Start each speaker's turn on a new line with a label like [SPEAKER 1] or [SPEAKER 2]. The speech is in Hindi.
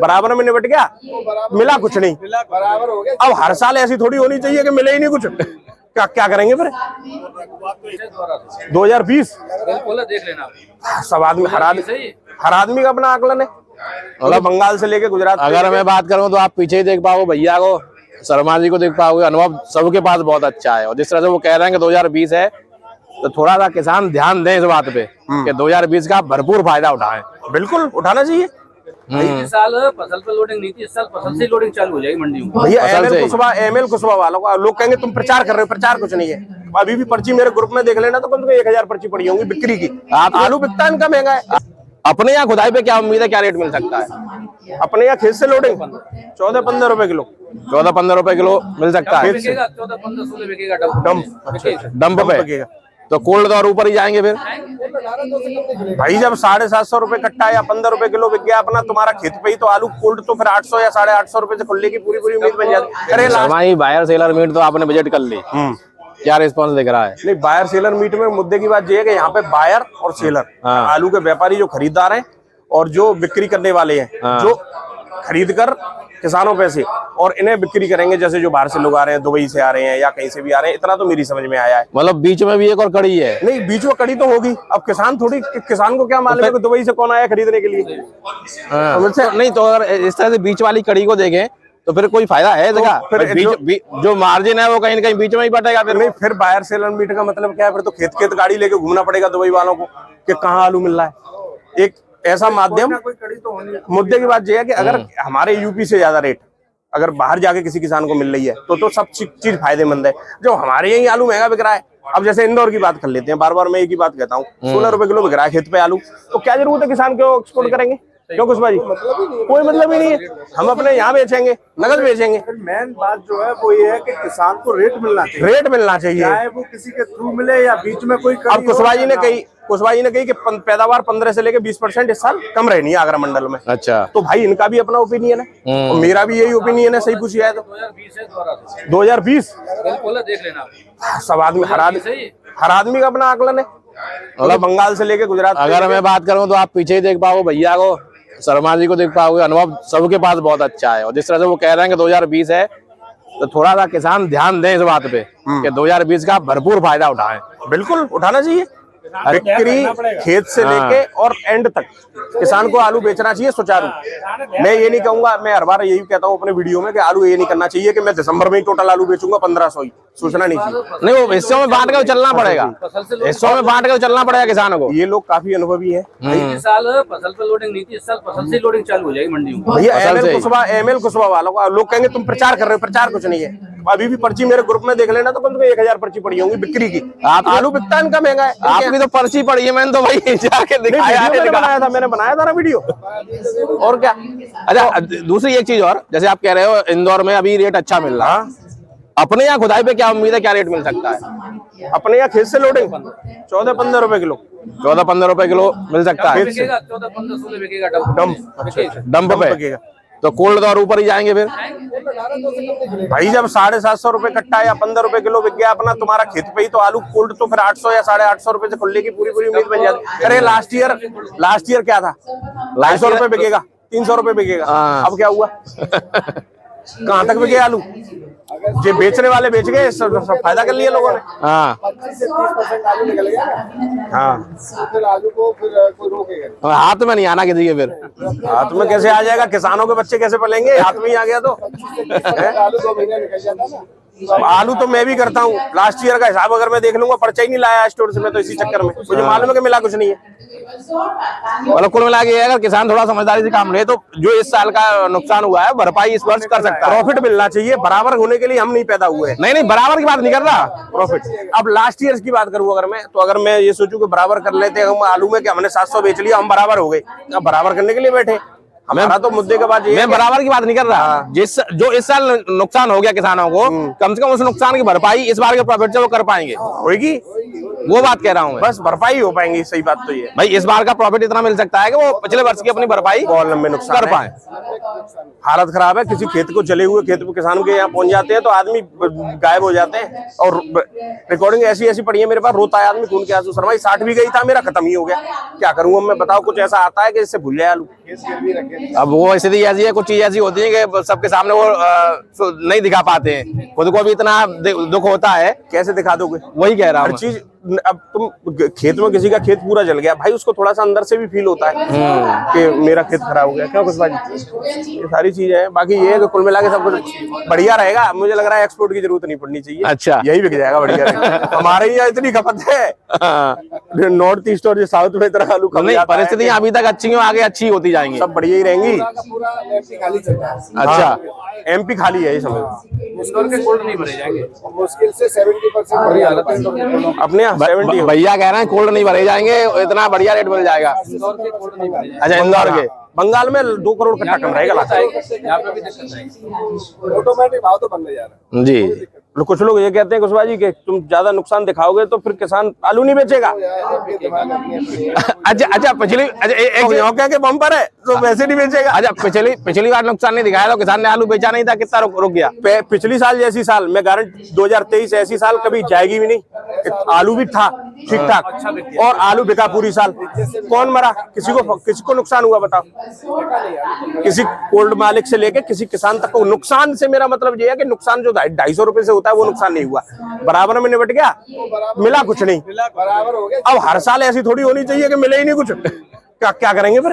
[SPEAKER 1] बराबर में निपट गया, मिला कुछ नहीं, बराबर हो गया। अब हर साल ऐसी थोड़ी होनी चाहिए कि मिले ही नहीं कुछ। क्या क्या करेंगे फिर? 2020
[SPEAKER 2] देख लेना,
[SPEAKER 1] सब आदमी, हर आदमी का अपना आकलन है, मतलब बंगाल से लेके गुजरात।
[SPEAKER 3] अगर मैं बात करूं तो आप पीछे ही देख पाओगे भैया को, शर्मा जी को देख पाओगे, अनुभव सबके पास बहुत अच्छा है। और जिस तरह से वो कह रहे हैं कि 2020 है, तो थोड़ा सा किसान ध्यान दें इस बात पे कि 2020 का भरपूर फायदा उठाएं।
[SPEAKER 1] बिल्कुल उठाना चाहिए।
[SPEAKER 2] इस साल फसल पे लोडिंग नहीं थी, इस साल फसल से लोडिंग चालू हो जाएगी मंडी में।
[SPEAKER 1] भैया एमएल कुशवाहा वालों का, लोग कहेंगे तुम प्रचार कर रहे हो, प्रचार कुछ नहीं है। अभी भी पर्ची मेरे ग्रुप में देख लेना तो कम से कम 1000 पर्ची पड़ी होंगी बिक्री की। आलू बिकता है, इनका महंगा है।
[SPEAKER 3] अपने यहाँ खुदाई पे क्या उम्मीद है, क्या रेट मिल सकता है?
[SPEAKER 1] अपने यहाँ खेत से लोडिंग 14-15 रुपए किलो,
[SPEAKER 3] 14-15 रुपए किलो मिल सकता है।
[SPEAKER 2] 14-15-16 बिकेगा
[SPEAKER 3] डंप पे, तो कोल्ड और ऊपर ही जाएंगे फिर
[SPEAKER 1] भाई। जब 750 रुपए कट्टा या 15 रुपए किलो बिक गया अपना तुम्हारा खेत पे ही, तो आलू कोल्ड तो फिर 800 या 850 रुपए से खुलने की पूरी उम्मीद बन जाती। अरे
[SPEAKER 3] भाई बायर सेलर मीट तो आपने बजट कर ली, क्या रिस्पॉन्स दिख रहा है?
[SPEAKER 1] नहीं, बायर सेलर मीट में मुद्दे की बात ये है कि यहाँ पे बायर और सेलर, आलू के व्यापारी जो खरीदार हैं और जो बिक्री करने वाले हैं, जो खरीद कर किसानों पे से और इन्हें बिक्री करेंगे, जैसे जो बाहर से लोग आ रहे हैं, दुबई से आ रहे हैं या कहीं से भी आ रहे हैं, इतना तो मेरी समझ में आया है।
[SPEAKER 3] मतलब बीच में भी एक और कड़ी है?
[SPEAKER 1] नहीं, बीच में कड़ी तो होगी। अब किसान को क्या मालूम है कि दुबई से कौन आया खरीदने के लिए।
[SPEAKER 3] नहीं तो अगर इस तरह से बीच वाली कड़ी को देखें तो फिर कोई फायदा है इसका? फिर जो मार्जिन है वो कहीं न कहीं बीच में ही बटेगा फिर।
[SPEAKER 1] नहीं, फिर बायर सेलर मीट का मतलब क्या है? फिर तो खेत गाड़ी लेके घूमना पड़ेगा दुबई वालों को कि कहाँ आलू मिल रहा है। एक ऐसा माध्यम, मुद्दे की बात यह है कि अगर हमारे यूपी से ज्यादा रेट अगर बाहर जाके किसी किसान को मिल रही है तो सब चीज फायदेमंद है। जो हमारे यही आलू महंगा बिक रहा है, अब जैसे इंदौर की बात कर लेते हैं, बार मैं एक ही बात कहता हूँ, 16 रुपए किलो बिक रहा है खेत पे आलू, तो क्या जरूरत है किसान को एक्सपोर्ट करेंगे? क्यों कुशवाहा जी? कोई मतलब ही नहीं है। हम अपने यहाँ बेचेंगे, नगद बेचेंगे।
[SPEAKER 4] मेन बात जो है वो ये है कि किसान को रेट मिलना चाहिए, चाहे वो किसी के थ्रू मिले या बीच में कोई।
[SPEAKER 1] अब कुशवाहा जी ने कही कि पैदावार 15 से लेके 20% इस साल कम रहनी है आगरा मंडल में।
[SPEAKER 3] अच्छा,
[SPEAKER 1] तो भाई इनका भी अपना ओपिनियन है और मेरा भी यही ओपिनियन है। सही पूछिए है तो 2020
[SPEAKER 2] देख लेना,
[SPEAKER 1] सब आदमी, हर आदमी का अपना आकलन है, मतलब बंगाल से लेके गुजरात।
[SPEAKER 3] अगर मैं बात करूं तो आप पीछे ही देख पाओगे भैया को, शर्मा जी को देख पाओगे, अनुभव सबके पास बहुत अच्छा है। और जिस तरह से वो कह रहे हैं कि 2020 है, तो थोड़ा सा किसान ध्यान दें इस बात पे कि 2020 का भरपूर फायदा उठाएं।
[SPEAKER 1] बिल्कुल उठाना चाहिए। बिक्री खेत से लेके और एंड तक किसान को आलू बेचना चाहिए सुचारू। मैं ये नहीं कहूंगा, मैं हर बार यही कहता हूँ अपने वीडियो में कि आलू ये नहीं करना चाहिए कि मैं दिसंबर में ही टोटल आलू बेचूंगा 1500 ही, सोचना नहीं चाहिए।
[SPEAKER 3] नहीं, वो हिस्सों में बांट कर चलना पड़ेगा, हिस्सों में बांट कर चलना पड़ेगा किसानों को।
[SPEAKER 1] ये लोग काफी अनुभवी है।
[SPEAKER 2] इस साल फसल पे लोडिंग नहीं थी, इस साल फसल से लोडिंग चालू हो जाएगी मंडी में।
[SPEAKER 1] भैया एमएल कुशवाहा वालों का, लोग कहेंगे तुम प्रचार कर रहे हो, प्रचार कुछ नहीं है। अभी भी पर्ची मेरे ग्रुप में देख लेना तो कम से कम 1000 पर्ची पड़ी होंगी बिक्री की। आलू बिकता है, इनका महंगा है।
[SPEAKER 3] आपकी तो पर्ची पड़ी है, मैंने तो भाई जाके दिखाया,
[SPEAKER 1] मैंने बनाया था ना वीडियो। और क्या?
[SPEAKER 3] अच्छा, दूसरी एक चीज और, जैसे आप कह रहे हो इंदौर में अभी रेट अच्छा मिल रहा है, अपने यहाँ खुदाई पे क्या उम्मीद है, क्या रेट मिल सकता है?
[SPEAKER 1] अपने यहाँ खेत से लोडिंग 14-15 रुपए किलो,
[SPEAKER 3] 14-15 रुपए किलो मिल सकता है।
[SPEAKER 2] 14-15-16 बिकेगा
[SPEAKER 3] डंप पे, तो कोल्ड और ऊपर ही जाएंगे फिर
[SPEAKER 1] भाई। जब 750 रुपए कट्टा या 15 रुपए किलो बिक गया अपना तुम्हारा खेत पे ही, तो आलू कोल्ड तो फिर 800 या 850 रुपए से खुलने की पूरी उम्मीद बन जाती। अरे लास्ट ईयर क्या था? 250 रुपए बिकेगा, 300 रुपए बिकेगा। अब क्या हुआ? कहाँ तक बिके आलू? जो बेचने वाले बेच गए, सब फायदा कर लिया लोगों ने।
[SPEAKER 4] 25 से 30% आलू निकल गया। फिर आलू को फिर कोई रोकेगा?
[SPEAKER 3] हाथ में नहीं आना किसी के। फिर
[SPEAKER 1] हाथ में कैसे आ जाएगा? किसानों के बच्चे कैसे पलेंगे? हाथ में ही आ गया तो
[SPEAKER 4] आलू 2 महीने निकल जाता ना।
[SPEAKER 1] आलू तो मैं भी करता हूँ, लास्ट ईयर का हिसाब अगर मैं देख लूंगा, पर्चा ही नहीं लाया स्टोर से मैं, तो इसी चक्कर में मुझे मालूम है कि मिला कुछ नहीं है।
[SPEAKER 3] मतलब कुल मिला के अगर किसान थोड़ा समझदारी से काम ले तो जो इस साल का नुकसान हुआ है भरपाई इस वर्ष कर सकता है।
[SPEAKER 1] प्रॉफिट मिलना चाहिए, बराबर होने के लिए हम नहीं पैदा हुए।
[SPEAKER 3] नहीं, बराबर की बात नहीं कर रहा,
[SPEAKER 1] प्रॉफिट। अब लास्ट ईयर की बात करूँ अगर मैं ये सोचूं कि बराबर कर लेते हम आलू में, कि हमने 700 बेच लिया, हम बराबर हो गए, अब बराबर करने के लिए बैठे। हमारा तो मुद्दे के बाद
[SPEAKER 3] मैं बराबर की बात नहीं कर रहा। जो इस साल नुकसान हो गया किसानों को, कम से कम उस नुकसान की भरपाई इस बार के प्रॉफिट से वो कर पाएंगे।
[SPEAKER 1] होगी,
[SPEAKER 3] वो बात कह रहा हूँ,
[SPEAKER 1] बस भरपाई हो पाएंगी। सही बात तो ये
[SPEAKER 3] भाई, इस बार का प्रॉफिट इतना मिल सकता है कि वो पिछले वर्ष की अपनी भरपाई
[SPEAKER 1] बहुत लंबे नुकसान
[SPEAKER 3] कर पाए।
[SPEAKER 1] हालत खराब है, किसी खेत को जले हुए खेत को किसान के यहाँ पहुंच जाते हैं तो आदमी गायब हो जाते हैं। और रिकॉर्डिंग ऐसी पड़ी है मेरे पास, रोता है आदमी खून के आंसू। शर्मा 60 भी गई था, मेरा खत्म ही हो गया, क्या करूँ मैं बताओ? कुछ ऐसा आता है कि इससे भूल जाए आलू।
[SPEAKER 3] अब वो स्थिति ऐसी है, कुछ चीज ऐसी होती है कि सबके सामने वो नहीं दिखा पाते हैं, खुद को भी इतना दुख होता है,
[SPEAKER 1] कैसे दिखा दोगे?
[SPEAKER 3] वही कह रहा
[SPEAKER 1] हर
[SPEAKER 3] हूँ।
[SPEAKER 1] चीज, अब तुम खेत में किसी का खेत पूरा जल गया भाई, उसको थोड़ा सा अंदर से भी फील होता है कि मेरा खेत खराब हो गया, क्यों कुछ भाई, ये सारी चीजें हैं। बाकी ये है कि कुल मिला के सब कुछ बढ़िया रहेगा। मुझे लग रहा है एक्सपोर्ट की जरूरत नहीं पड़नी चाहिए।
[SPEAKER 3] अच्छा।
[SPEAKER 1] यही बिक जाएगा बढ़िया रहेगा। हमारे यहाँ इतनी खपत है, नॉर्थ ईस्ट और साउथ में इतना आलू कम
[SPEAKER 3] नहीं,
[SPEAKER 1] जाता है।
[SPEAKER 3] परिस्थितियां अभी तक अच्छी हो, आगे अच्छी होती जाएंगी,
[SPEAKER 1] सब बढ़िया ही रहेंगी।
[SPEAKER 4] पूरा एमपी खाली चल रहा है।
[SPEAKER 3] अच्छा।
[SPEAKER 1] एमपी खाली है इस समय,
[SPEAKER 2] इंदौर के कोल्ड नहीं भरे जाएंगे,
[SPEAKER 4] मुश्किल से 70%
[SPEAKER 2] बड़ी हालत है इंदौर के।
[SPEAKER 1] अपने यहाँ 70
[SPEAKER 3] भैया कह रहे हैं कोल्ड नहीं भरे जाएंगे, इतना बढ़िया रेट मिल जाएगा।
[SPEAKER 2] इंदौर के कोल्ड नहीं भरे जाएंगे।
[SPEAKER 3] अच्छा, इंदौर के
[SPEAKER 1] बंगाल में 2 करोड़ कट्टा कम रहेगा लाख।
[SPEAKER 2] यहाँ पे भी दिक्कत आएगी।
[SPEAKER 4] ऑटोमेटिक भाव तो बनने जा रहा है।
[SPEAKER 3] जी।
[SPEAKER 1] कुछ लोग ये कहते हैं कुशवाहा जी कि तुम ज्यादा नुकसान दिखाओगे तो फिर किसान आलू नहीं बेचेगा।
[SPEAKER 3] अच्छा अच्छा, पिछली
[SPEAKER 1] कह के बम्पर है तो वैसे नहीं बेचेगा।
[SPEAKER 3] अच्छा, पिछली बार नुकसान नहीं दिखाया तो किसान ने आलू बेचा नहीं था, कितना रुक गया?
[SPEAKER 1] पिछली साल जैसी साल, मैं गारंटी 2023 ऐसी साल कभी जाएगी भी नहीं। आलू भी था ठीक ठाक और आलू बिका पूरी साल। कौन मरा? किसी को नुकसान हुआ बताओ? किसी कोल्ड मालिक से लेके किसी किसान तक को नुकसान से मेरा मतलब ये है कि नुकसान जो 250 रुपए से होता है वो नुकसान नहीं हुआ, बराबर में निपट गया, मिला कुछ नहीं।
[SPEAKER 4] बराबर हो गया।
[SPEAKER 1] अब हर साल ऐसी थोड़ी होनी चाहिए कि मिले ही नहीं कुछ। क्या करेंगे फिर?